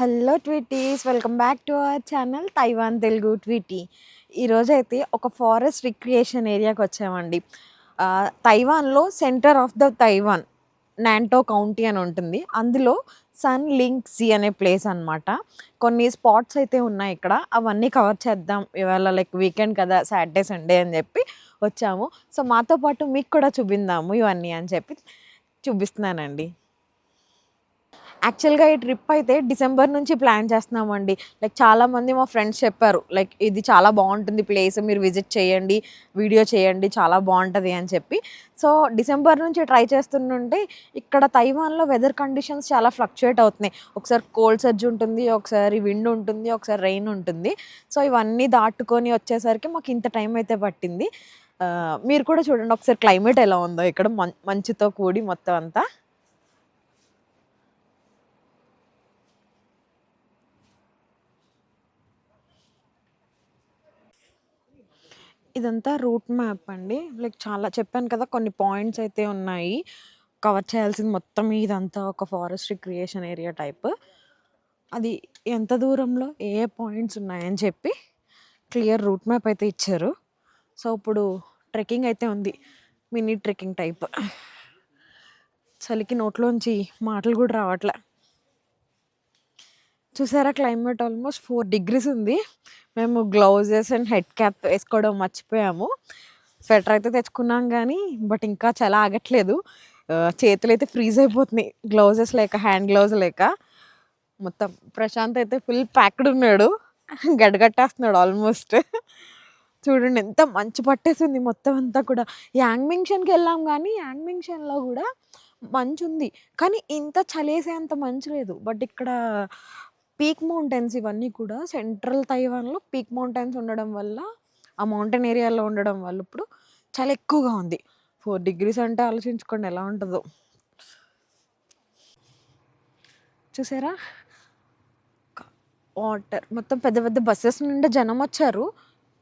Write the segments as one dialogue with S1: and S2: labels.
S1: Hello tweeties, welcome back to our channel Taiwan Telugu Tweety. ఈరోజైతే ఒక forest recreation ఏరియాకి వచ్చామండి. తైవాన్లో centre of the Taiwan Nantou County అని ఉంటుంది. అందులో సన్ లింక్ జీ అనే ప్లేస్ అనమాట. కొన్ని స్పాట్స్ అయితే ఉన్నాయి ఇక్కడ, అవన్నీ కవర్ చేద్దాం ఇవాళ. లైక్ వీకెండ్ కదా, సాటర్డే సండే అని చెప్పి వచ్చాము. సో మాతో పాటు మీకు కూడా చూపిందాము ఇవన్నీ అని చెప్పి చూపిస్తున్నానండి. యాక్చువల్గా ఈ ట్రిప్ అయితే డిసెంబర్ నుంచి ప్లాన్ చేస్తున్నామండి. లైక్ చాలామంది మా ఫ్రెండ్స్ చెప్పారు, లైక్ ఇది చాలా బాగుంటుంది ప్లేస్, మీరు విజిట్ చేయండి, వీడియో చేయండి, చాలా బాగుంటుంది అని చెప్పి. సో డిసెంబర్ నుంచి ట్రై చేస్తుంటే ఇక్కడ తైవాన్లో వెదర్ కండిషన్స్ చాలా ఫ్లక్చుయేట్ అవుతున్నాయి. ఒకసారి కోల్డ్ సర్జ్ ఉంటుంది, ఒకసారి విండ్ ఉంటుంది, ఒకసారి రెయిన్ ఉంటుంది. సో ఇవన్నీ దాటుకొని వచ్చేసరికి మాకు ఇంత టైం అయితే పట్టింది. మీరు కూడా చూడండి ఒకసారి క్లైమేట్ ఎలా ఉందో ఇక్కడ, మంచుతో కూడి మొత్తం అంతా. ఇదంతా రూట్ మ్యాప్ అండి. లైక్ చాలా చెప్పాను కదా, కొన్ని పాయింట్స్ అయితే ఉన్నాయి కవర్ చేయాల్సింది. మొత్తం ఇదంతా ఒక ఫారెస్ట్ రిక్రియేషన్ ఏరియా టైప్. అది ఎంత దూరంలో ఏ పాయింట్స్ ఉన్నాయని చెప్పి క్లియర్ రూట్ మ్యాప్ అయితే ఇచ్చారు. సో ఇప్పుడు ట్రెక్కింగ్ అయితే ఉంది, మినీ ట్రెక్కింగ్ టైప్. చలికి నోట్లోంచి మాటలు కూడా రావట్లే. చూసారా, క్లైమేట్ ఆల్మోస్ట్ 4 degrees ఉంది. మేము గ్లౌజెస్ అండ్ హెడ్ క్యాప్ వేసుకోవడం మర్చిపోయాము. స్వెటర్ అయితే తెచ్చుకున్నాం కానీ బట్ ఇంకా చాలా ఆగట్లేదు. చేతులు అయితే ఫ్రీజ్ అయిపోతున్నాయి గ్లౌజెస్ లేక, హ్యాండ్ గ్లౌజ్ లేక. మొత్తం ప్రశాంత్ అయితే ఫుల్ ప్యాక్డ్ ఉన్నాడు, గడ్డగట్టేస్తున్నాడు ఆల్మోస్ట్. చూడండి ఎంత మంచు పట్టేసింది మొత్తం అంతా కూడా. యాంగ్మింగ్షన్కి వెళ్ళాం కానీ యాంగ్మింగ్షన్లో కూడా మంచు ఉంది, కానీ ఇంత చలేసేంత మంచు లేదు. బట్ ఇక్కడ పీక్ మౌంటైన్స్ ఇవన్నీ కూడా సెంట్రల్ తైవాన్లో పీక్ మౌంటైన్స్ ఉండడం వల్ల, ఆ మౌంటైన్ ఏరియాలో ఉండడం వల్ల ఇప్పుడు చాలా ఎక్కువగా ఉంది. 4 degrees అంటే ఆలోచించుకోండి ఎలా ఉంటుందో. చూసారా, వాటర్ మొత్తం పెద్ద పెద్ద బస్సెస్ నుండి జనం వచ్చారు.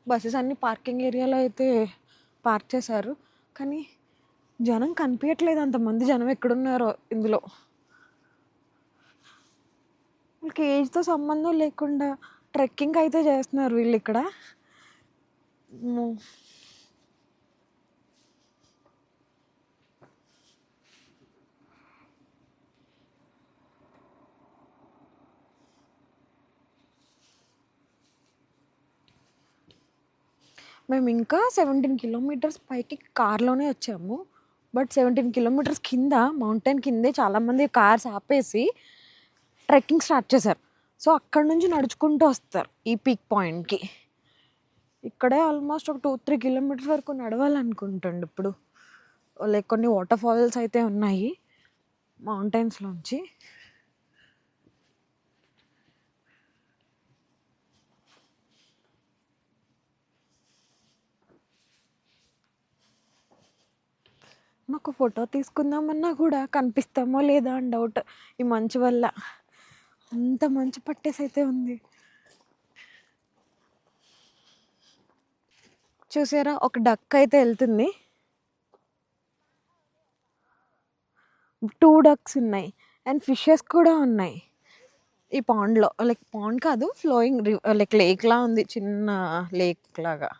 S1: బస్సెస్ అన్ని పార్కింగ్ ఏరియాలో అయితే పార్క్ చేశారు, కానీ జనం కనిపించట్లేదు. అంతమంది జనం ఎక్కడున్నారో ఇందులో. వీళ్ళకి ఏజ్తో సంబంధం లేకుండా ట్రెక్కింగ్ అయితే చేస్తున్నారు వీళ్ళు ఇక్కడ. మేము ఇంకా 17 kilometers పైకి కార్లోనే వచ్చాము. బట్ 17 kilometers కింద మౌంటైన్ కిందే చాలామంది కార్స్ ఆపేసి ట్రెక్కింగ్ స్టార్ట్ చేశారు. సో అక్కడ నుంచి నడుచుకుంటూ వస్తారు ఈ పీక్ పాయింట్కి. ఇక్కడే ఆల్మోస్ట్ ఒక 2-3 kilometers వరకు నడవాలనుకుంటుండు ఇప్పుడు. లైక్ కొన్ని వాటర్ ఫాల్స్ అయితే ఉన్నాయి మౌంటైన్స్లోంచి. మాకు ఫోటో తీసుకుందామన్నా కూడా కనిపిస్తామో లేదా అని డౌట్ ఈ మంచు వల్ల. అంత మంచు పట్టేసి అయితే ఉంది. చూసారా, ఒక డక్ అయితే వెళ్తుంది. 2 ducks ఉన్నాయి అండ్ ఫిషెస్ కూడా ఉన్నాయి ఈ పాండ్లో. లైక్ పాండ్ కాదు, ఫ్లోయింగ్ లైక్ లేక్లా ఉంది, చిన్న లేక్ లాగా.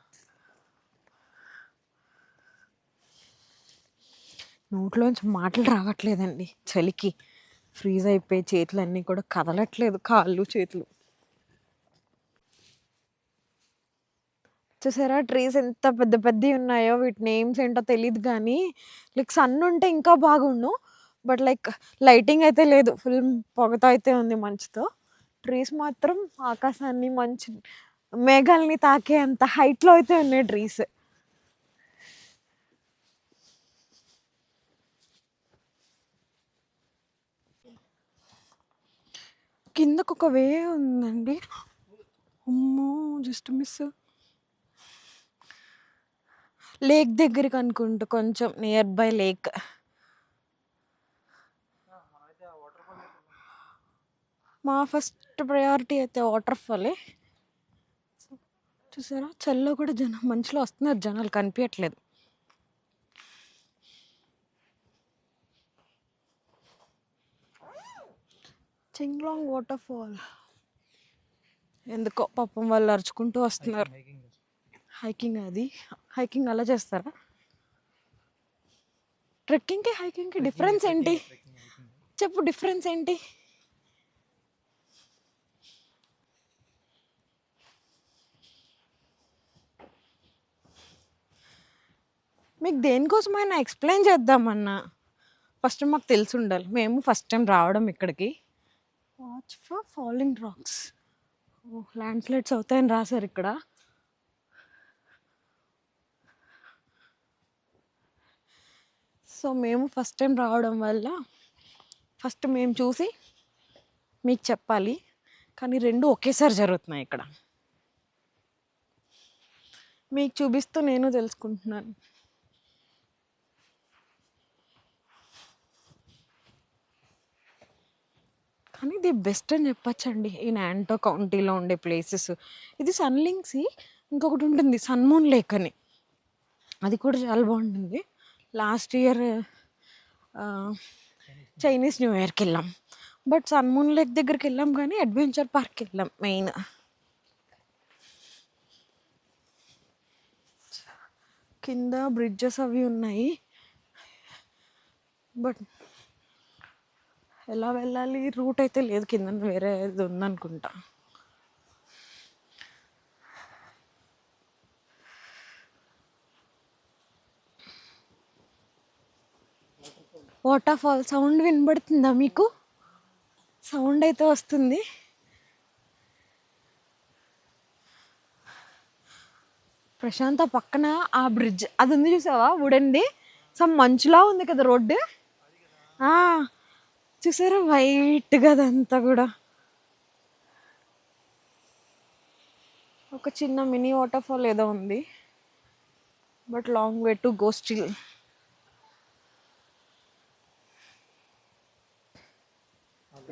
S1: నోట్లోంచి మాటలు రావట్లేదండి, చలికి ఫ్రీజ్ అయిపోయి చేతులు అన్నీ కూడా కదలట్లేదు, కాళ్ళు చేతులు. చూసారా, ట్రీస్ ఎంత పెద్ద పెద్దవి ఉన్నాయో. వీటి నేమ్స్ ఏంటో తెలియదు కానీ లైక్ సన్ ఉంటే ఇంకా బాగుండు. బట్ లైక్ లైటింగ్ అయితే లేదు, ఫుల్ పొగతో అయితే ఉంది మంచుతో. ట్రీస్ మాత్రం ఆకాశాన్ని, మంచు మేఘాలని తాకే అంత హైట్లో అయితే ఉన్నాయి ట్రీస్. కిందకు ఒక వే ఉందండి. అమ్మో, జస్ట్ మిస్. లేక్ దగ్గరికి అనుకుంటా, కొంచెం నియర్ బై లేక్. మా ఫస్ట్ ప్రయారిటీ అయితే వాటర్ ఫాలే. చూసారా, చల్లో కూడా జనం, మంచులో వస్తున్నారు జనాలు, కనిపించట్లేదు. చింగ్లాంగ్ వాటర్ ఫాల్. ఎందుకో పాపం వాళ్ళు అరుచుకుంటూ వస్తున్నారు. హైకింగ్ అలా చేస్తారా? ట్రెక్కింగ్కి హైకింగ్కి డిఫరెన్స్ ఏంటి? చెప్పు, డిఫరెన్స్ ఏంటి? మీకు దేనికోసమైనా ఎక్స్ప్లెయిన్ చేద్దామన్నా ఫస్ట్ మాకు తెలిసి ఉండాలి. మేము ఫస్ట్ టైం రావడం ఇక్కడికి. Watch for falling rocks. Landslides అవుతాయని రాశారు ఇక్కడ. సో మేము ఫస్ట్ టైం రావడం వల్ల ఫస్ట్ మేము చూసి మీకు చెప్పాలి, కానీ రెండు ఒకేసారి జరుగుతున్నాయి ఇక్కడ. మీకు చూపిస్తూ నేను తెలుసుకుంటున్నాను. కానీ ఇది బెస్ట్ అని చెప్పచ్చండి ఈ నాంటో కౌంటీలో ఉండే ప్లేసెస్. ఇది సన్లింగ్సి, ఇంకొకటి ఉంటుంది సన్మూన్ లేక్ అని, అది కూడా చాలా బాగుంటుంది. లాస్ట్ ఇయర్ చైనీస్ న్యూ ఇయర్కి వెళ్ళాం, బట్ సన్మూన్ లేక్ దగ్గరికి వెళ్ళాం కానీ అడ్వెంచర్ పార్క్కి వెళ్ళాం మెయిన్. కింద బ్రిడ్జెస్ అవి ఉన్నాయి, బట్ ఎలా వెళ్ళాలి రూట్ అయితే లేదు, కింద వేరే ఉందనుకుంటా. వాటర్ ఫాల్ సౌండ్ వినబడుతుందా మీకు? సౌండ్ అయితే వస్తుంది. ప్రశాంత పక్కన ఆ బ్రిడ్జ్ అది ఉంది చూసావా, వుడెన్ది, సమ్ మంచులా ఉంది కదా రోడ్డు. చూసారా వైట్గా అదంతా కూడా. ఒక చిన్న మినీ వాటర్ ఫాల్ ఏదో ఉంది, but long way to go still.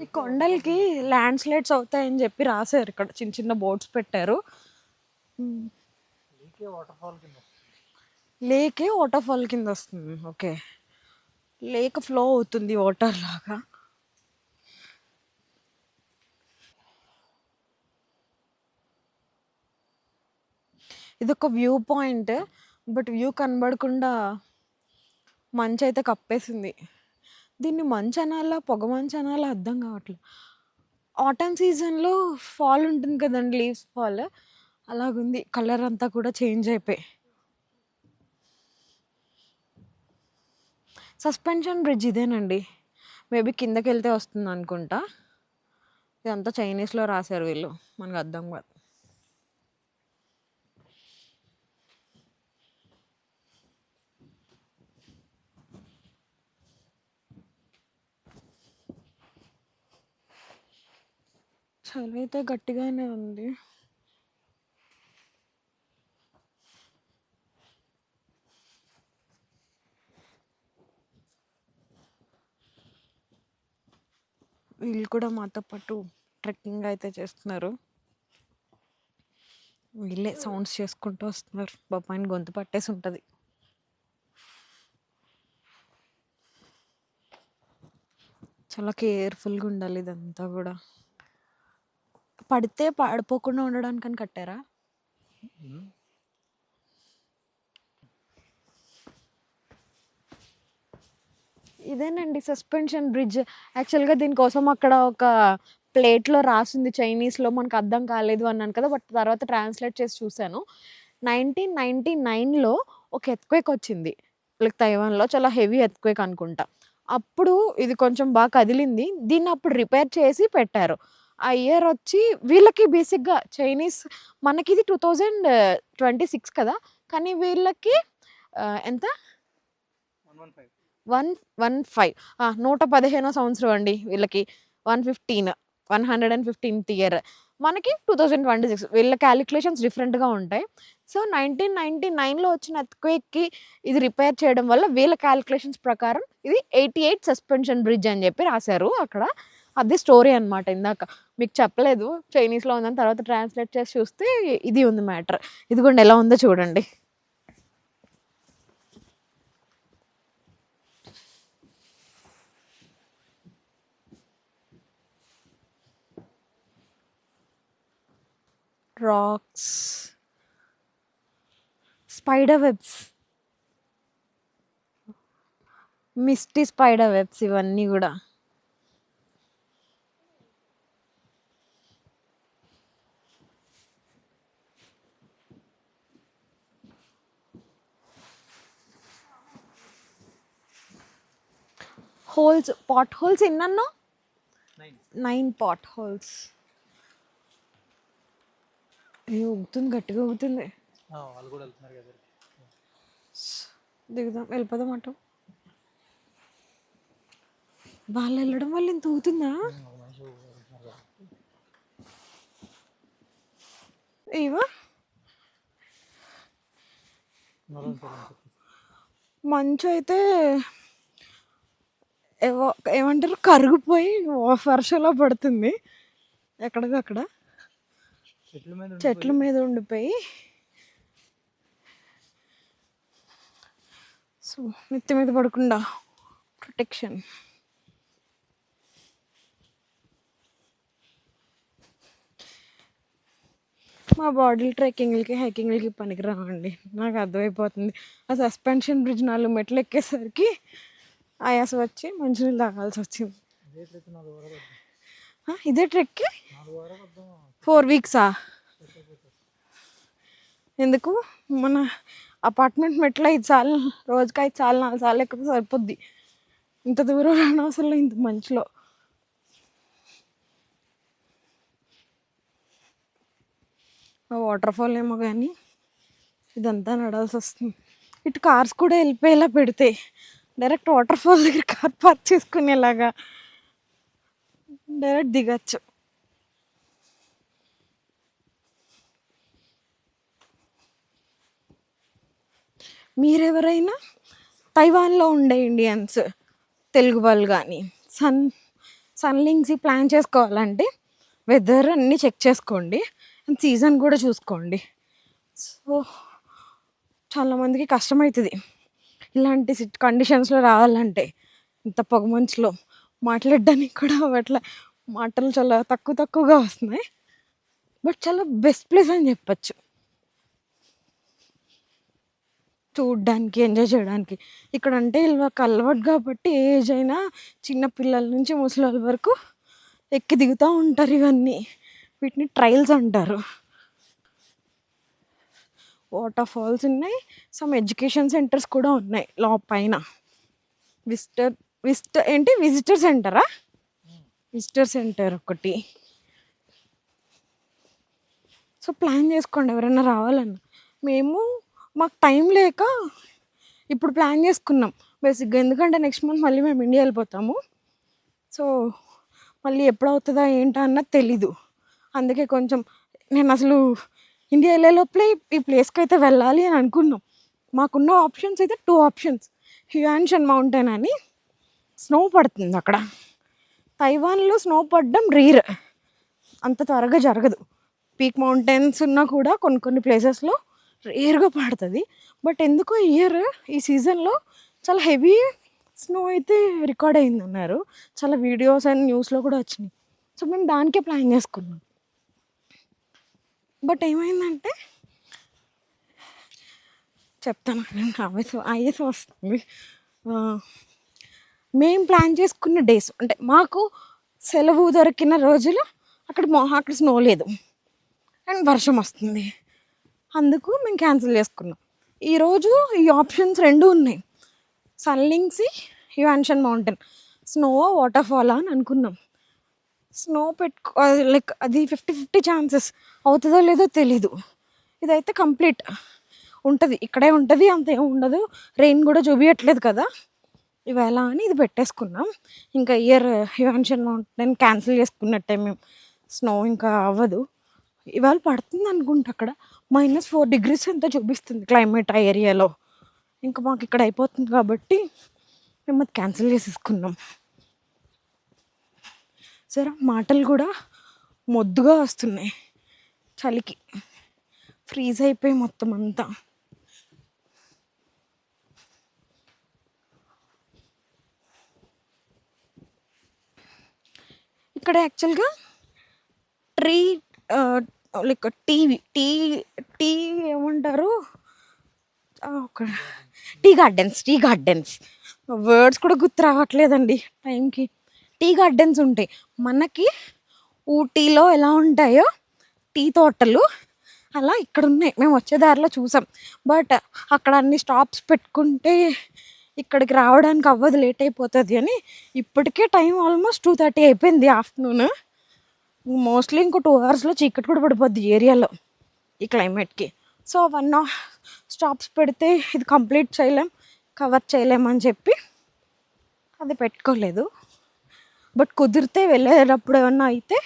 S1: ఈ కొండలకి ల్యాండ్ స్లైడ్స్ అవుతాయని చెప్పి రాశారు ఇక్కడ, చిన్న చిన్న బోర్డ్స్ పెట్టారు. లేకే వాటర్ ఫాల్ కింద వస్తుంది. ఓకే, లేక్ ఫ్లో అవుతుంది వాటర్ లాగా. ఇది ఒక వ్యూ పాయింట్, బట్ వ్యూ కనబడకుండా మంచు అయితే కప్పేసింది. దీన్ని మంచు అనాలా పొగ మంచు అనాలా అర్థం కావట్లేదు. ఆటమ్ సీజన్లో ఫాల్ ఉంటుంది కదండి, లీవ్స్ ఫాల్, అలాగుంది. కలర్ అంతా కూడా చేంజ్ అయిపోయి. సస్పెన్షన్ బ్రిడ్జ్ ఇదేనండి, మేబీ కిందకి వెళ్తే వస్తుంది అనుకుంటా. ఇదంతా చైనీస్లో రాశారు వీళ్ళు, మనకు అర్థం కాదు. చలి అయితే గట్టిగానే ఉంది. వీళ్ళు కూడా మాతో పాటు ట్రెక్కింగ్ అయితే చేస్తున్నారు. వీళ్ళే సౌండ్స్ చేసుకుంటూ వస్తున్నారు. బాబాయిని గొంతు పట్టేసి ఉంటుంది. చాలా కేర్ఫుల్గా ఉండాలి ఇదంతా కూడా. పడితే పడిపోకుండా ఉండడానికని కట్టారా? ఇదేనండి సస్పెన్షన్ బ్రిడ్జ్. యాక్చువల్గా దీనికోసం అక్కడ ఒక ప్లేట్లో రాసింది చైనీస్లో, మనకు అర్థం కాలేదు అన్నాను కదా, బట్ తర్వాత ట్రాన్స్లేట్ చేసి చూశాను. 1999లో ఒక ఎర్త్క్వేక్ వచ్చింది లైక్ తైవాన్లో, చాలా హెవీ ఎర్త్క్వేక్ అనుకుంటా. అప్పుడు ఇది కొంచెం బాగా కదిలింది, దీన్ని అప్పుడు రిపేర్ చేసి పెట్టారు. ఆ ఇయర్ వచ్చి వీళ్ళకి బేసిక్గా చైనీస్, మనకి ఇది 2026 కదా, కానీ వీళ్ళకి ఎంత 115 115వ సంవత్సరం అండి వీళ్ళకి. 115th ఇయర్, మనకి 2026. వీళ్ళ క్యాలిక్యులేషన్స్ డిఫరెంట్గా ఉంటాయి. సో 1999లో వచ్చిన ఎర్త్క్వేక్కి ఇది రిపేర్ చేయడం వల్ల వీళ్ళ క్యాలిక్యులేషన్స్ ప్రకారం ఇది 88 సస్పెన్షన్ బ్రిడ్జ్ అని చెప్పి రాశారు అక్కడ. అది స్టోరీ అనమాట. ఇందాక మీకు చెప్పలేదు చైనీస్లో ఉందని, తర్వాత ట్రాన్స్లేట్ చేసి చూస్తే ఇది ఉంది మ్యాటర్. ఇదిగోండి ఎలా ఉందో చూడండి. Rocks, spider webs, misty spider webs ఇవన్నీ కూడా. హోల్స్, పాట్ హోల్స్ ఎన్నన్నా? 9 పాట్ హోల్స్. ఊగుతుంది, గట్టిగా ఊగుతుంది. దిగుదాం, వెళ్ళిపోదాం అటు. వాళ్ళు వెళ్ళడం వల్ల ఇంత ఊగుతుందా? ఇవా మంచు అయితే ఏమంటారు కరిగిపోయి వర్షంలో పడుతుంది ఎక్కడికక్కడ, చెట్ల మీద ఉండిపోయి. సో నెత్తి మీద పడకుండా ప్రొటెక్షన్. మా బాడీ ట్రెక్కింగ్లకి హైకింగ్లకి పనికిరావండి, నాకు అర్థమైపోతుంది. ఆ సస్పెన్షన్ బ్రిడ్జ్ 4 మెట్లు ఎక్కేసరికి ఆయాసం వచ్చి మంచినీళ్ళు తాగాల్సి వచ్చింది. ఇదే ట్రెక్కి 4 వీక్సా? ఎందుకు? మన అపార్ట్మెంట్ మెట్లు 5 సార్లు, రోజుకి 5 సార్లు 4 సార్లు ఎక్కితే సరిపోద్ది. ఇంత దూరం రానవసరం ఇంత మంచులో. వాటర్ ఫాల్ ఏమో కానీ ఇదంతా నడాల్సి వస్తుంది. ఇటు కార్స్ కూడా వెళ్ళిపోయేలా పెడితే డైరెక్ట్ వాటర్ ఫాల్ దగ్గర కార్ పార్క్ చేసుకునేలాగా డైరెక్ట్ దిగచ్చు. మీరెవరైనా తైవాన్లో ఉండే ఇండియన్స్, తెలుగు వాళ్ళు కానీ సన్లింగ్స్ ప్లాన్ చేసుకోవాలంటే వెదర్ అన్నీ చెక్ చేసుకోండి, సీజన్ కూడా చూసుకోండి. సో చాలామందికి కష్టమవుతుంది ఇలాంటి కండిషన్స్లో రావాలంటే. ఇంత పొగ మంచులో మాట్లాడడానికి కూడా అట్లా మాటలు చాలా తక్కువగా వస్తున్నాయి. బట్ చాలా బెస్ట్ ప్లేస్ అని చెప్పచ్చు చూడ్డానికి, ఎంజాయ్ చేయడానికి. ఇక్కడ అంటే వీళ్ళకి అలవాటు కాబట్టి ఏ ఏజ్ అయినా చిన్న పిల్లల నుంచి ముసలి వరకు ఎక్కి దిగుతూ ఉంటారు. ఇవన్నీ వీటిని ట్రైల్స్ అంటారు. వాటర్ ఫాల్స్ ఉన్నాయి, సమ్ ఎడ్యుకేషన్ సెంటర్స్ కూడా ఉన్నాయి పైన. విజిటర్ సెంటరా? విజిటర్ సెంటర్ ఒకటి. సో ప్లాన్ చేసుకోండి ఎవరైనా రావాలన్నా. మాకు టైం లేక ఇప్పుడు ప్లాన్ చేసుకున్నాం బేసిక్గా, ఎందుకంటే నెక్స్ట్ మంత్ మళ్ళీ మేము ఇండియా వెళ్ళిపోతాము. సో మళ్ళీ ఎప్పుడు అవుతుందా ఏంటా అన్నది తెలీదు. అందుకే కొంచెం నేను అసలు ఇండియా వెళ్ళే లోపలే ఈ ప్లేస్కి అయితే వెళ్ళాలి అని అనుకున్నాం. మాకున్న ఆప్షన్స్ అయితే 2 ఆప్షన్స్. హ్యూయాన్షన్ మౌంటైన్ అని స్నో పడుతుంది అక్కడ. తైవాన్లో స్నో పడడం రేర్, అంత త్వరగా జరగదు. పీక్ మౌంటైన్స్ ఉన్నా కూడా కొన్ని ప్లేసెస్లో రేర్గా పడుతుంది. బట్ ఎందుకో ఈ సీజన్లో చాలా హెవీ స్నో అయితే రికార్డ్ అయింది అన్నారు. చాలా వీడియోస్ అండ్ న్యూస్లో కూడా వచ్చినాయి. సో మేము దానికే ప్లాన్ చేసుకున్నాం. బట్ ఏమైందంటే చెప్తాను, ఆయాసం వస్తుంది. మేము ప్లాన్ చేసుకున్న డేస్ అంటే మాకు సెలవు దొరికిన రోజులు అక్కడ స్నో లేదు అండ్ వర్షం వస్తుంది. అందుకు మేము క్యాన్సిల్ చేసుకున్నాం. ఈరోజు ఈ ఆప్షన్స్ 2 ఉన్నాయి, సన్లింగ్స్, హ్యూయాన్షన్ మౌంటైన్. స్నో వాటర్ ఫాల్ అని అనుకున్నాం. స్నో లైక్ అది 50-50 ఛాన్సెస్, అవుతుందో లేదో తెలీదు. ఇదైతే కంప్లీట్ ఉంటుంది, ఇక్కడే ఉంటుంది, అంత ఏమి ఉండదు. రెయిన్ కూడా చూపించట్లేదు కదా ఇవాళ అని ఇది పెట్టేసుకున్నాం. ఇంకా హ్యూయాన్షన్ మౌంటైన్ క్యాన్సిల్ చేసుకున్నట్టే మేము. స్నో ఇంకా అవ్వదు. ఇవాళ పడుతుంది అనుకుంటా. అక్కడ -4 degrees ఎంత చూపిస్తుంది క్లైమేట్ ఆ ఏరియాలో. ఇంకా మాకు ఇక్కడ అయిపోతుంది కాబట్టి మేము అది క్యాన్సిల్ చేసేసుకున్నాం. సరే మాటలు కూడా మొద్దుగా వస్తున్నాయి, చలికి ఫ్రీజ్ అయిపోయి మొత్తం అంతా. ఇక్కడ యాక్చువల్గా లైక్ టీవీ టీ టీ ఏమంటారు, ఒక టీ గార్డెన్స్ వర్డ్స్ కూడా గుర్తు రావట్లేదండి టైంకి. టీ గార్డెన్స్ ఉంటాయి మనకి. ఊటీలో ఎలా ఉంటాయో టీ తోటలు అలా ఇక్కడ ఉన్నాయి. మేము వచ్చే దారిలో చూసాం. బట్ అక్కడ అన్ని స్టాప్స్ పెట్టుకుంటే ఇక్కడికి రావడానికి అవ్వదు, లేట్ అయిపోతుంది అని. ఇప్పటికే టైం ఆల్మోస్ట్ 2:30 అయిపోయింది ఆఫ్టర్నూన్. మోస్ట్లీ ఇంకో 2 అవర్స్లో చీకటి కూడా పడిపోద్ది ఏరియాలో ఈ క్లైమేట్కి. సో 1 స్టాప్స్ పెడితే ఇది కంప్లీట్ చేయలేం, కవర్ చేయలేమని చెప్పి అది పెట్టుకోలేదు. బట్ కుదిరితే వెళ్ళేటప్పుడు ఏమన్నా అయితే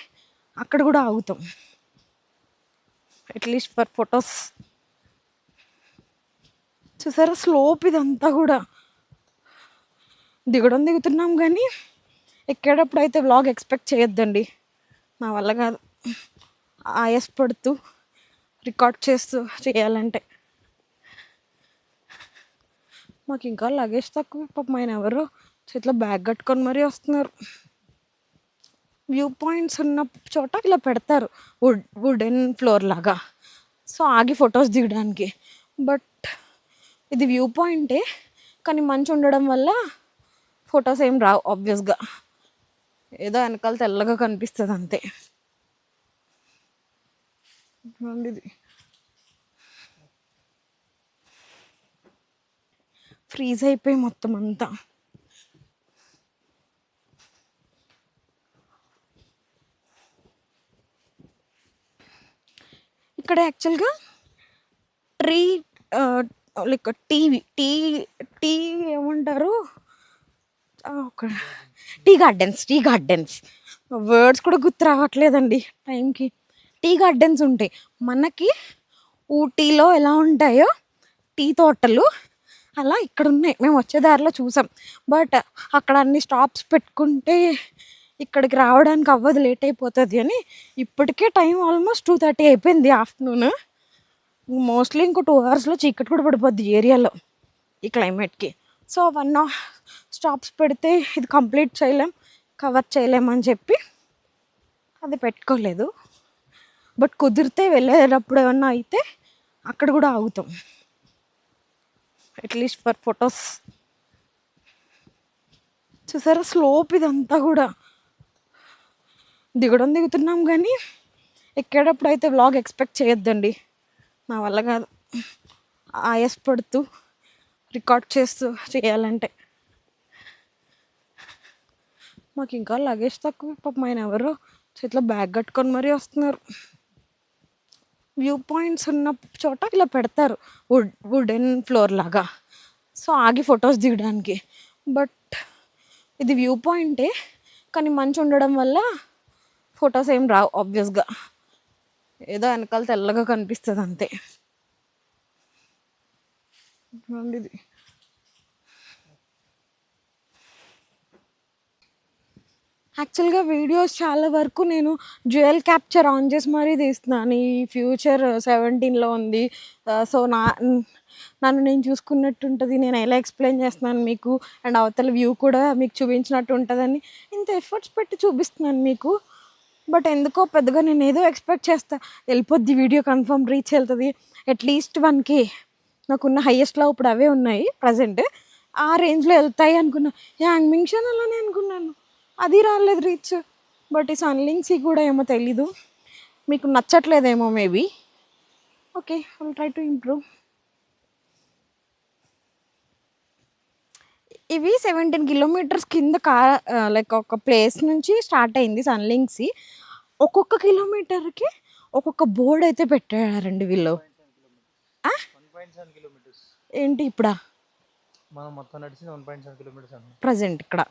S1: అక్కడ కూడా ఆగుతాం, అట్లీస్ట్ ఫర్ ఫొటోస్. చూసారా స్లోప్ ఇదంతా కూడా. దిగుతున్నాం కానీ ఎక్కేటప్పుడు అయితే వ్లాగ్ ఎక్స్పెక్ట్ చేయొద్దండి, నా వల్ల కాదు. ఆయాస పడుతూ రికార్డ్ చేస్తూ చేయాలంటే. మాకు ఇంకా లగేజ్ తక్కువ. పాపం ఆయన ఎవరో చేతిలో బ్యాగ్ కట్టుకొని మరీ వస్తున్నారు. వ్యూ పాయింట్స్ ఉన్న చోట ఇలా పెడతారు, వుడెన్ ఫ్లోర్ లాగా, సో ఆగి ఫొటోస్ దిగడానికి. బట్ ఇది వ్యూ పాయింటే, కానీ మంచు ఉండడం వల్ల ఫొటోస్ ఏం రావు ఆబ్వియస్గా. ఏదో వెనకాల తెల్లగా కనిపిస్తుంది అంతే. ఇది ఫ్రీజ్ అయిపోయి మొత్తం అంతా. ఇక్కడ యాక్చువల్గా tree like TV tea tea ఏమంటారు, ఒక టీ గార్డెన్స్ వర్డ్స్ కూడా గుర్తు రావట్లేదండి టైంకి. టీ గార్డెన్స్ ఉంటాయి మనకి. ఊటీలో ఎలా ఉంటాయో టీ తోటలు అలా ఇక్కడ ఉన్నాయి. మేము వచ్చే దారిలో చూసాం. బట్ అక్కడ అన్ని స్టాప్స్ పెట్టుకుంటే ఇక్కడికి రావడానికి అవ్వదు, లేట్ అయిపోతుంది అని. ఇప్పటికే టైం ఆల్మోస్ట్ 2:30 అయిపోయింది ఆఫ్టర్నూన్. మోస్ట్లీ ఇంకో 2 అవర్స్లో చీకటి కూడా పడిపోద్ది ఏరియాలో ఈ క్లైమేట్కి. సో 1 స్టాప్స్ పెడితే ఇది కంప్లీట్ చేయలేం, కవర్ చేయలేమని చెప్పి అది పెట్టుకోలేదు. బట్ కుదిరితే వెళ్ళేటప్పుడు ఏమన్నా అయితే అక్కడ కూడా ఆగుతాం, అట్లీస్ట్ ఫర్ ఫొటోస్. చూసారా స్లోప్ ఇదంతా కూడా. దిగుతున్నాం కానీ ఎక్కేటప్పుడు అయితే వ్లాగ్ ఎక్స్పెక్ట్ చేయొద్దండి, నా వల్ల కాదు. ఆయాస పడుతూ రికార్డ్ చేస్తూ చేయాలంటే. మాకు ఇంకా లగేజ్ తక్కువ. పాపం ఆయన ఎవరో చేతిలో బ్యాగ్ కట్టుకొని మరీ వస్తున్నారు. వ్యూ పాయింట్స్ ఉన్న చోట ఇలా పెడతారు, వుడెన్ ఫ్లోర్ లాగా, సో ఆగి ఫొటోస్ దిగడానికి. బట్ ఇది వ్యూ పాయింటే, కానీ మంచు ఉండడం వల్ల ఫొటోస్ ఏం రావు ఆబ్వియస్గా. ఏదో వెనకాల తెల్లగా కనిపిస్తుంది అంతే. ఇది యాక్చువల్గా వీడియోస్ చాలా వరకు నేను డ్యూయల్ క్యాప్చర్ ఆన్ చేసి మరీ తీస్తున్నాను. ఈ ఫ్యూచర్ 17లో ఉంది. సో నన్ను నేను చూసుకున్నట్టు ఉంటుంది, నేను ఎలా ఎక్స్ప్లెయిన్ చేస్తున్నాను మీకు, అండ్ అవతల వ్యూ కూడా మీకు చూపించినట్టు ఉంటుందని ఇంత ఎఫర్ట్స్ పెట్టి చూపిస్తున్నాను మీకు. బట్ ఎందుకో పెద్దగా నేను ఏదో ఎక్స్పెక్ట్ చేస్తా, వెళ్ళిపోద్ది వీడియో, కన్ఫర్మ్ రీచ్ వెళ్తుంది అట్లీస్ట్ 1K. నాకున్న హైయెస్ట్లో ఇప్పుడు అవే ఉన్నాయి ప్రజెంట్. ఆ రేంజ్లో వెళ్తాయి అనుకున్నా. యాంగ్ మింగ్షన్ అలానే అనుకున్నాను, అది రాలేదు రీచ్. బట్ ఈ సన్లింగ్సీ కూడా ఏమో తెలీదు, మీకు నచ్చట్లేదేమో maybe. Okay, I will try to improve. ఇవి 17 కిలోమీటర్స్ కింద లైక్ ఒక ప్లేస్ నుంచి స్టార్ట్ అయింది సన్లింగ్సీ. ఒక్కొక్క కిలోమీటర్కి ఒక్కొక్క బోర్డు అయితే పెట్టారండి వీళ్ళు. ఏంటి ఇప్పుడా ప్రజెంట్ ఇక్కడ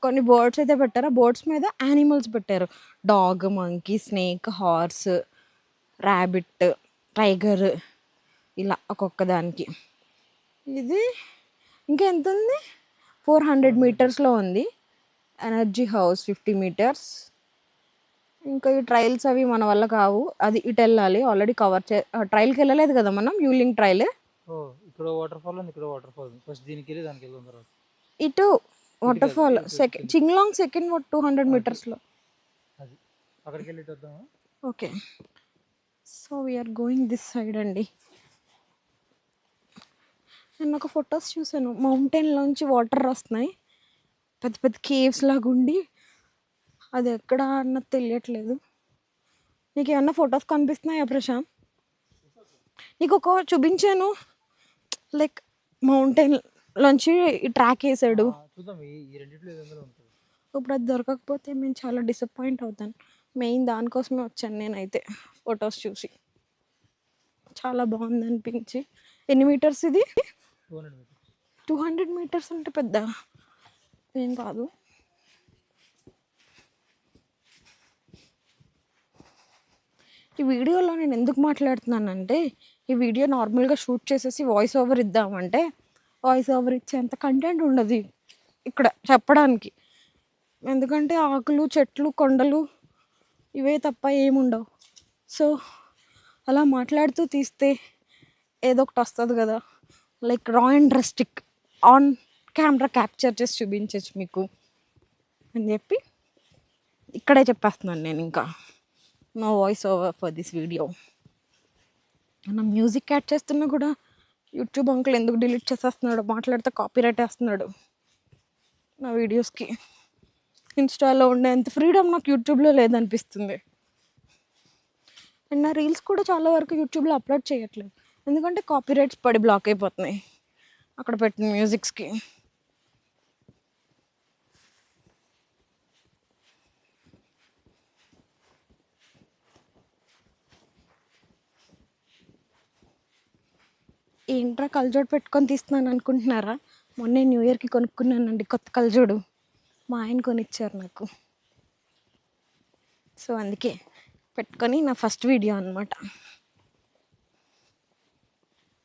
S1: కొన్ని బోర్డ్స్ అయితే పెట్టారు. ఆ బోర్డ్స్ మీద యానిమల్స్ పెట్టారు, dog, monkey, snake, horse, rabbit, tiger, ఇలా ఒక్కొక్క దానికి. ఇది ఇంకా ఎంత ఉంది, 400 మీటర్స్లో ఉంది. Energy house 50 metres. ఇంకా ఈ ట్రయల్స్ అవి మన వల్ల కావు, అది ఇటు వెళ్ళాలి. ఆల్రెడీ కవర్ ట్రయల్కి వెళ్ళలేదు కదా మనం, యూలింగ్ ట్రయల్.
S2: ఇక్కడ వాటర్ ఫాల్ ఉంది, ఇక్కడ వాటర్ ఫాల్ ఫస్ట్ దీనికి వెళ్ళి దానికి వెళ్దాం తర్వాత
S1: ఇటు వాటర్ ఫాల్ చింగ్లాంగ్ సెకండ్ 200 మీటర్స్లో.
S2: అది అక్కడికి వెళ్ళి వద్దామా?
S1: Okay, so we're going this side అండి. నేను ఒక ఫొటోస్ చూసాను, మౌంటైన్లోంచి వాటర్ వస్తున్నాయి, పెద్ద పెద్ద కేవ్స్ లాగా ఉండి, అది ఎక్కడ అన్నది తెలియట్లేదు. నీకు ఏమన్నా ఫొటోస్ కనిపిస్తున్నాయా ప్రశాంత్? నీకు ఒక చూపించాను, లైక్ మౌంటైన్లోంచి ట్రాక్ వేసాడు.
S2: చూద్దాం ఈ రెండిట్లో ఏదో ఉంటుంది.
S1: ఇప్పుడు అది దొరకకపోతే నేను చాలా డిసప్పాయింట్ అవుతాను. మెయిన్ దానికోసమే వచ్చాను నేనైతే, ఫొటోస్ చూసి చాలా బాగుంది అనిపించి. ఎన్ని మీటర్స్ ఇది?
S2: 200 మీటర్స్.
S1: 200 మీటర్స్ అంటే పెద్ద ఏం కాదు. ఈ వీడియోలో నేను ఎందుకు మాట్లాడుతున్నానంటే, ఈ వీడియో నార్మల్గా షూట్ చేసేసి వాయిస్ ఓవర్ ఇద్దామంటే వాయిస్ ఓవర్ ఇచ్చేంత కంటెంట్ ఉండదు ఇక్కడ చెప్పడానికి. ఎందుకంటే ఆకులు, చెట్లు, కొండలు ఇవే తప్ప ఏముండవు. సో అలా మాట్లాడుతూ తీస్తే ఏదో ఒకటి వస్తుంది కదా, like raw and rustic on camera capture చేసి చూపించచ్చు మీకు అని చెప్పి ఇక్కడే చెప్పేస్తున్నాను నేను. ఇంకా no voice over for this video. నా మ్యూజిక్ యాడ్ చేస్తున్నా కూడా యూట్యూబ్ అంకుల్ ఎందుకు డిలీట్ చేసేస్తున్నాడు, మాట్లాడితే కాపీరైట్ వేస్తున్నాడు నా వీడియోస్కి. ఇన్స్టాలో ఉండేంత ఫ్రీడమ్ నాకు యూట్యూబ్లో లేదనిపిస్తుంది. అండ్ నా రీల్స్ కూడా చాలా వరకు యూట్యూబ్లో అప్లోడ్ చేయట్లేదు, ఎందుకంటే కాపీరైట్స్ పడి బ్లాక్ అయిపోతున్నాయి అక్కడ పెట్టిన మ్యూజిక్స్కి. ఏంట్రా కళ్ళజోడు పెట్టుకొని తీస్తున్నాను అనుకుంటున్నారా? మొన్నే న్యూ ఇయర్కి కొనుక్కున్నానండి కొత్త కళ్ళజోడు, మా ఆయన కొనిచ్చారు నాకు. సో అందుకే పెట్టుకొని నా ఫస్ట్ వీడియో అనమాట.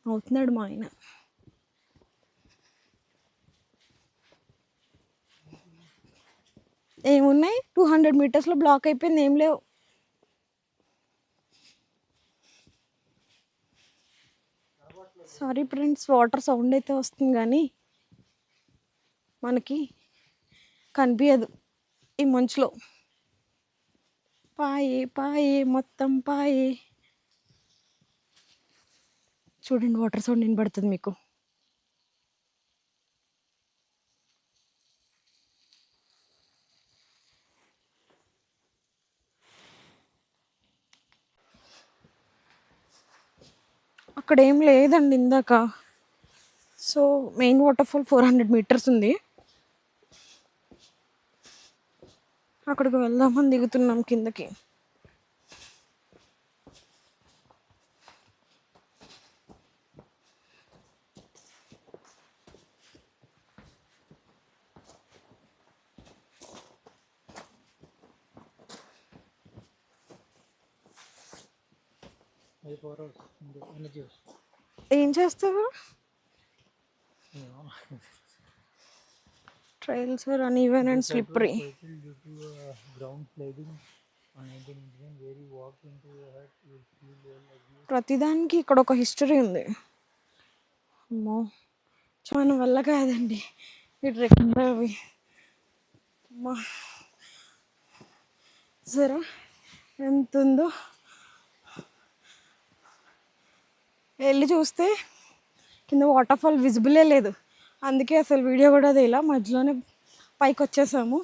S1: అవుతున్నాడు మా ఆయన. ఏమున్నాయి 200 మీటర్స్లో బ్లాక్ అయిపోయింది, ఏం లేవు. సారీ ఫ్రెండ్స్, వాటర్ సౌండ్ అయితే వస్తుంది కానీ మనకి కనిపించదు ఈ మంచులో. పాయే పాయే మొత్తం పాయే. చూడండి వాటర్ సౌండ్ వినబడుతుంది మీకు. అక్కడ ఏం లేదండి ఇందాక. So main waterfall 400 metres ఉంది, అక్కడికి వెళ్దామని దిగుతున్నాం కిందకి.
S2: అది 4 hours ఎనర్జీ వస్తుంది.
S1: ఏం చేస్తావు? Trails are uneven and slippery.
S2: Due to ground sliding on 19 incident where you walk into a hut, you feel like you.
S1: ప్రతిదానికి ఇక్కడ ఒక హిస్టరీ ఉంది. అమ్మో మన వల్ల కాదండి ఇటు రెక్కింది అవి. అమ్మా సరే ఎంత ఉందో వెళ్ళి చూస్తే కింద వాటర్ ఫాల్ విజిబులే లేదు. అందుకే అసలు వీడియో కూడా అది ఇలా మధ్యలోనే పైకి వచ్చేసాము.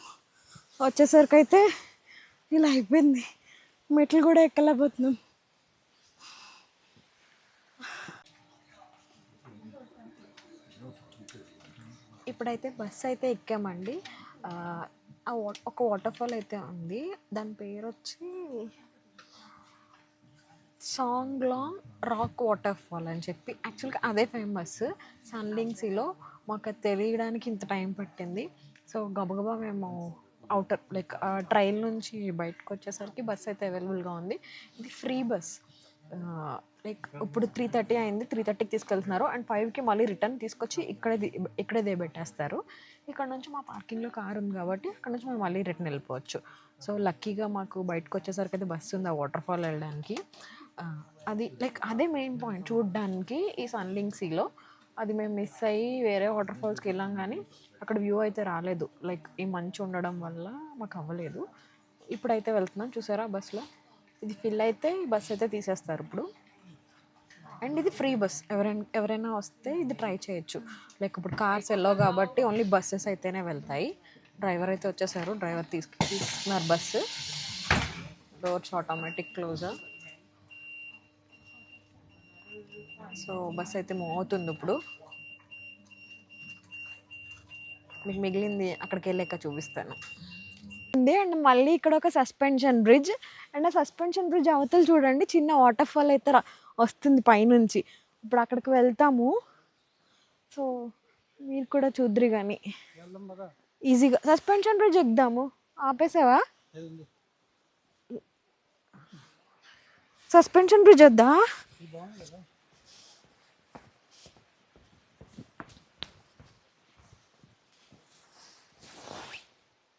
S1: వచ్చేసరికి అయితే ఇలా అయిపోయింది, మెట్లు కూడా ఎక్కలేకపోతున్నాం. ఇప్పుడైతే బస్సు అయితే ఎక్కామండి. ఒక వాటర్ ఫాల్ అయితే ఉంది, దాని పేరు వచ్చి సాంగ్లాంగ్ రాక్ వాటర్ ఫాల్ అని చెప్పి. యాక్చువల్గా అదే ఫేమస్ సన్లింగ్సీలో. మాకు అది తెలియడానికి ఇంత టైం పట్టింది. సో గబగబా మేము అవుటర్ లైక్ ట్రైన్ నుంచి బయటకు వచ్చేసరికి బస్ అయితే అవైలబుల్గా ఉంది. ఇది ఫ్రీ బస్. లైక్ ఇప్పుడు 3:30 అయింది, 3:30కి తీసుకెళ్తున్నారు అండ్ 5కి మళ్ళీ రిటర్న్ తీసుకొచ్చి ఇక్కడే దిగబెట్టేస్తారు. ఇక్కడ నుంచి మా పార్కింగ్లో కార్ ఉంది కాబట్టి అక్కడ నుంచి మేము మళ్ళీ రిటర్న్ వెళ్ళిపోవచ్చు. సో లక్కీగా మాకు బయటకు వచ్చేసరికి అయితే బస్సు ఉంది ఆ వాటర్ ఫాల్ వెళ్ళడానికి. అది లైక్ అదే మెయిన్ పాయింట్ చూడడానికి ఈ సన్లింగ్సీలో. అది మేము మిస్ అయ్యి వేరే వాటర్ ఫాల్స్కి వెళ్ళాం కానీ అక్కడ వ్యూ అయితే రాలేదు, లైక్ ఈ మంచు ఉండడం వల్ల మాకు అవ్వలేదు. ఇప్పుడైతే వెళ్తున్నాం చూసారా బస్సులో. ఇది ఫిల్ అయితే బస్ అయితే తీసేస్తారు ఇప్పుడు. అండ్ ఇది ఫ్రీ బస్, ఎవరైనా వస్తే ఇది ట్రై చేయొచ్చు. లైక్ ఇప్పుడు కార్స్ వెళ్ళవు కాబట్టి ఓన్లీ బస్సెస్ అయితేనే వెళ్తాయి. డ్రైవర్ అయితే వచ్చేసారు, డ్రైవర్ తీసుకున్నారు bus. Doors automatic closer. So bus అయితే మూవ్ అవుతుంది ఇప్పుడు. మీకు మిగిలింది అక్కడికి వెళ్ళాక చూపిస్తాను. ఉంది అండ్ మళ్ళీ ఇక్కడ ఒక సస్పెన్షన్ బ్రిడ్జ్. అండ్ ఆ సస్పెన్షన్ బ్రిడ్జ్ అవతల చూడండి చిన్న వాటర్ ఫాల్ అయితే వస్తుంది పైనుంచి. ఇప్పుడు అక్కడికి వెళ్తాము. సో మీరు కూడా చూద్దరు కానీ ఈజీగా సస్పెన్షన్ బ్రిడ్జ్ ఎక్కుదాము. ఆపేసావా? సస్పెన్షన్ బ్రిడ్జ్ వద్దా?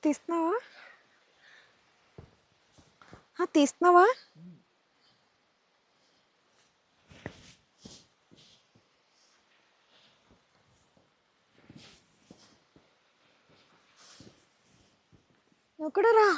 S1: తీస్తున్నావా? తీస్తున్నావా? నువ్వు కూడా రా.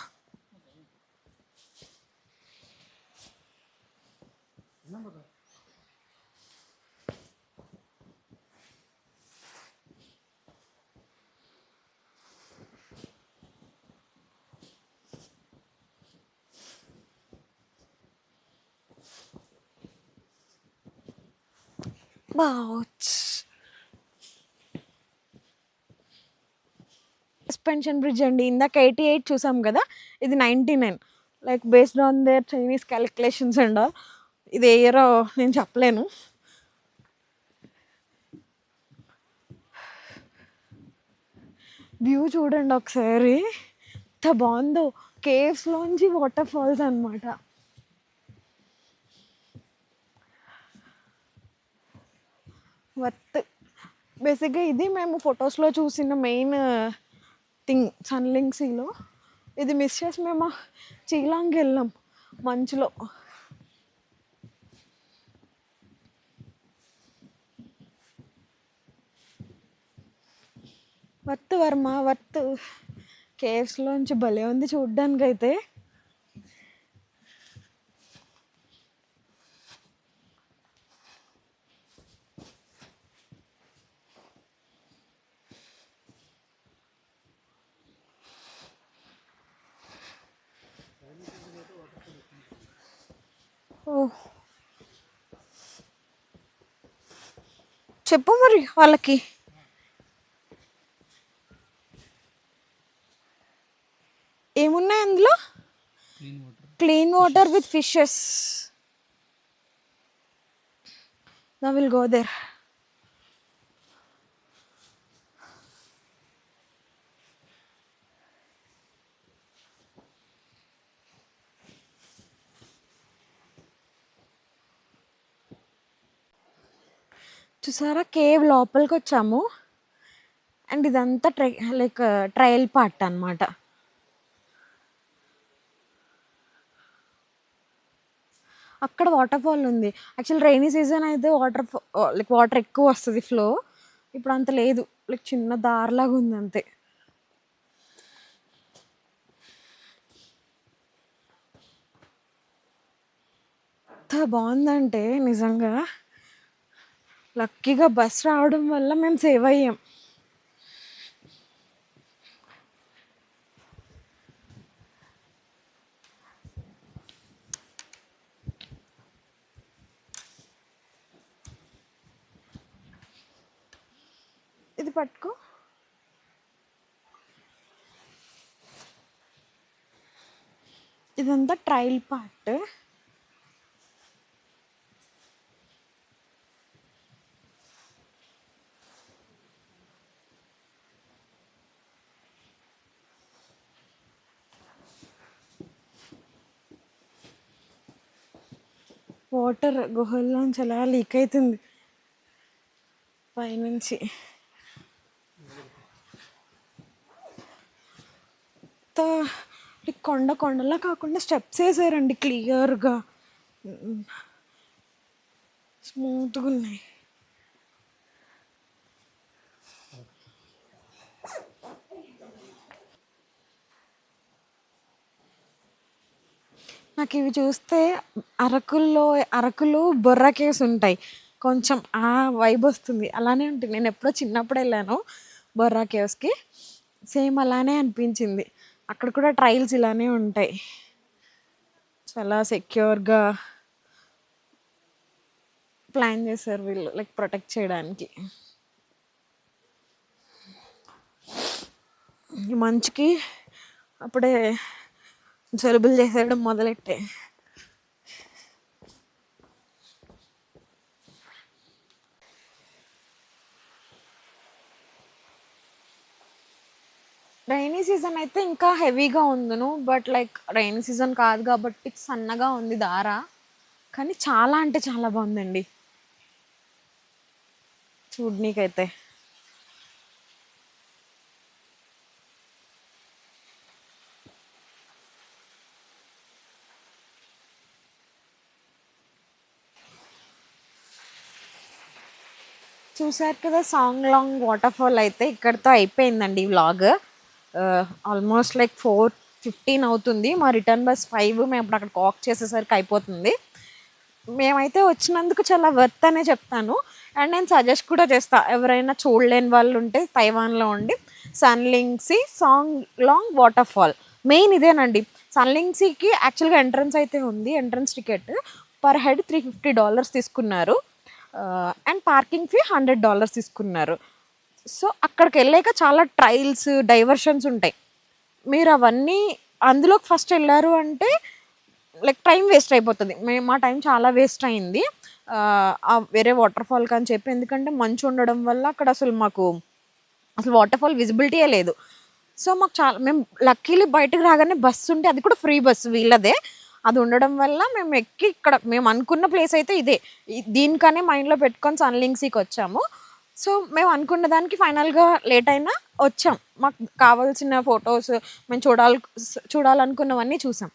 S1: సస్పెన్షన్ బ్రిడ్జ్ అండి. ఇందాక 88 చూసాం కదా, ఇది 99. Like based on their Chinese calculations and all. ఇది ఏ ఇయరో నేను చెప్పలేను. వ్యూ చూడండి ఒకసారి ఎంత బాగుందో. కేవ్స్లోంచి వాటర్ ఫాల్స్ అనమాట. వర్త్. బేసిక్గా ఇది మేము ఫొటోస్లో చూసిన మెయిన్ థింగ్ సన్లింగ్ సీలో. ఇది మిస్ చేసి మేము చీలాంగ్కి వెళ్ళాం మంచులో. Worth Varma worth. కేవ్స్లోంచి భలే ఉంది చూడ్డానికైతే. ఓ చెప్పు మరి వాళ్ళకి. ఏమున్నాయి అందులో? Clean water with fishes. Now we'll go there. చూసారా కేవ్ లోపలికి వచ్చాము. అండ్ ఇదంతా లైక్ ట్రయల్ పార్ట్ అనమాట. అక్కడ వాటర్ ఫాల్ ఉంది. యాక్చువల్ రైనీ సీజన్ అయితే లైక్ వాటర్ ఎక్కువ వస్తుంది ఫ్లో. ఇప్పుడు అంత లేదు, లైక్ చిన్న దారిలాగా ఉంది అంతే. ఎంత బాగుందంటే నిజంగా లక్కీగా బస్ రావడం వల్ల మేము సేవ్ అయ్యాం. ఇది పట్టుకో. ఇదంతా ట్రయల్ పార్ట్. వాటర్ గుహల్లోంచి అలా లీక్ అవుతుంది పైనుంచి. కొండలా కాకుండా స్టెప్స్ వేసారండి క్లియర్గా, స్మూత్గా ఉన్నాయి. నాకు ఇవి చూస్తే అరకులో బొర్రా కేవ్స్ ఉంటాయి. కొంచెం ఆ వైబ్ వస్తుంది. అలానే ఉంటుంది. నేను ఎప్పుడో చిన్నప్పుడు వెళ్ళాను బొర్రా కేవ్స్‌కి. సేమ్ అలానే అనిపించింది. అక్కడ కూడా ట్రైల్స్ ఇలానే ఉంటాయి. చాలా సెక్యూర్‌గా ప్లాన్ చేశారు వీళ్ళు లైక్ ప్రొటెక్ట్ చేయడానికి. ఈ మంచుకి అప్పుడే జలుబులు చేసేయడం మొదలెట్టాయి. రైనీ సీజన్ అయితే ఇంకా హెవీగా ఉందును. బట్ లైక్ రైనీ సీజన్ కాదు కాబట్టి సన్నగా ఉంది దార. కానీ చాలా అంటే చాలా బాగుందండి చూడనీకైతే. చూసారు కదా సాంగ్ లాంగ్ వాటర్ ఫాల్ అయితే ఇక్కడితో అయిపోయిందండి ఈ వ్లాగ్. ఆల్మోస్ట్ లైక్ 4:15 అవుతుంది. మా రిటర్న్ బస్ 5. మేము ఇప్పుడు అక్కడ వాక్ చేసేసరికి అయిపోతుంది. మేమైతే వచ్చినందుకు చాలా వర్త్ అనే చెప్తాను. అండ్ నేను సజెస్ట్ కూడా చేస్తా, ఎవరైనా చూడలేని వాళ్ళు ఉంటే తైవాన్లో ఉండి Sun Link Sea Song Long waterfall main ఇదేనండి. సన్లింగ్సీకి యాక్చువల్గా ఎంట్రన్స్ అయితే ఉంది. ఎంట్రన్స్ టికెట్ పర్ హెడ్ $350 తీసుకున్నారు. అండ్ పార్కింగ్ ఫీ $100 తీసుకున్నారు. సో అక్కడికి వెళ్ళాక చాలా ట్రైల్స్ డైవర్షన్స్ ఉంటాయి. మీరు అవన్నీ అందులోకి ఫస్ట్ వెళ్ళారు అంటే లైక్ టైం వేస్ట్ అయిపోతుంది. మా టైం చాలా వేస్ట్ అయింది వేరే వాటర్ ఫాల్కి అని చెప్పి. ఎందుకంటే మంచు ఉండడం వల్ల అక్కడ అసలు వాటర్ ఫాల్ విజిబిలిటీయే లేదు. సో మాకు మేము లక్కీలీ బయటకు రాగానే బస్సు ఉంటే, అది కూడా ఫ్రీ బస్సు వీళ్ళదే. అది ఉండడం వల్ల మేము ఎక్కి ఇక్కడ మేము అనుకున్న ప్లేస్ అయితే ఇదే. దీనికనే మైండ్లో పెట్టుకొని సన్లింగ్సీకి వచ్చాము. సో మేము అనుకున్న దానికి ఫైనల్గా లేట్ అయినా వచ్చాం. మాకు కావాల్సిన ఫొటోస్ మేము చూడాలనుకున్నవన్నీ చూసాం.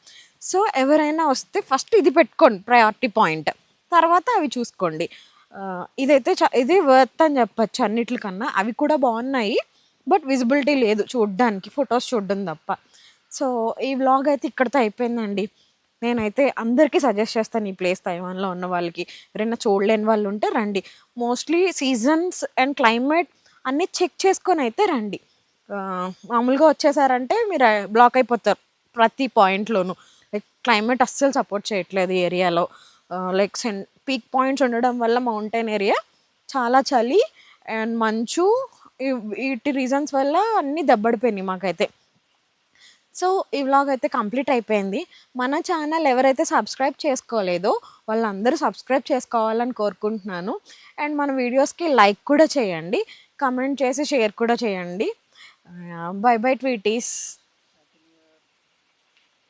S1: సో ఎవరైనా వస్తే ఫస్ట్ ఇది పెట్టుకోండి ప్రయారిటీ పాయింట్, తర్వాత అవి చూసుకోండి. ఇదైతే ఇది వర్త్ అని చెప్పచ్చు అన్నిటికన్నా. అవి కూడా బాగున్నాయి బట్ విజిబిలిటీ లేదు చూడడానికి, ఫొటోస్ చూడడం తప్ప. సో ఈ వ్లాగ్ అయితే ఇక్కడితో అయిపోయిందండి. నేనైతే అందరికీ సజెస్ట్ చేస్తాను ఈ ప్లేస్. తైవాన్లో ఉన్న వాళ్ళకి ఎవరైనా చూడలేని వాళ్ళు ఉంటే రండి. మోస్ట్లీ సీజన్స్ అండ్ క్లైమేట్ అన్నీ చెక్ చేసుకొని అయితే రండి. మామూలుగా వచ్చేసారంటే మీరు బ్లాక్ అయిపోతారు ప్రతి పాయింట్లోనూ. లైక్ క్లైమేట్ అస్సలు సపోర్ట్ చేయట్లేదు ఈ ఏరియాలో. లైక్ పీక్ పాయింట్స్ ఉండడం వల్ల మౌంటైన్ ఏరియా చాలా చలి అండ్ మంచు, వీటి రీజన్స్ వల్ల అన్నీ దెబ్బడిపోయినాయి మాకైతే. సో ఈ వ్లాగ్ అయితే కంప్లీట్ అయిపోయింది. మన ఛానల్ ఎవరైతే సబ్స్క్రైబ్ చేసుకోలేదో వాళ్ళందరూ సబ్స్క్రైబ్ చేసుకోవాలని కోరుకుంటున్నాను. అండ్ మన వీడియోస్కి లైక్ కూడా చేయండి, కమెంట్ చేసి షేర్ కూడా చేయండి. Bye bye ట్వీటీస్.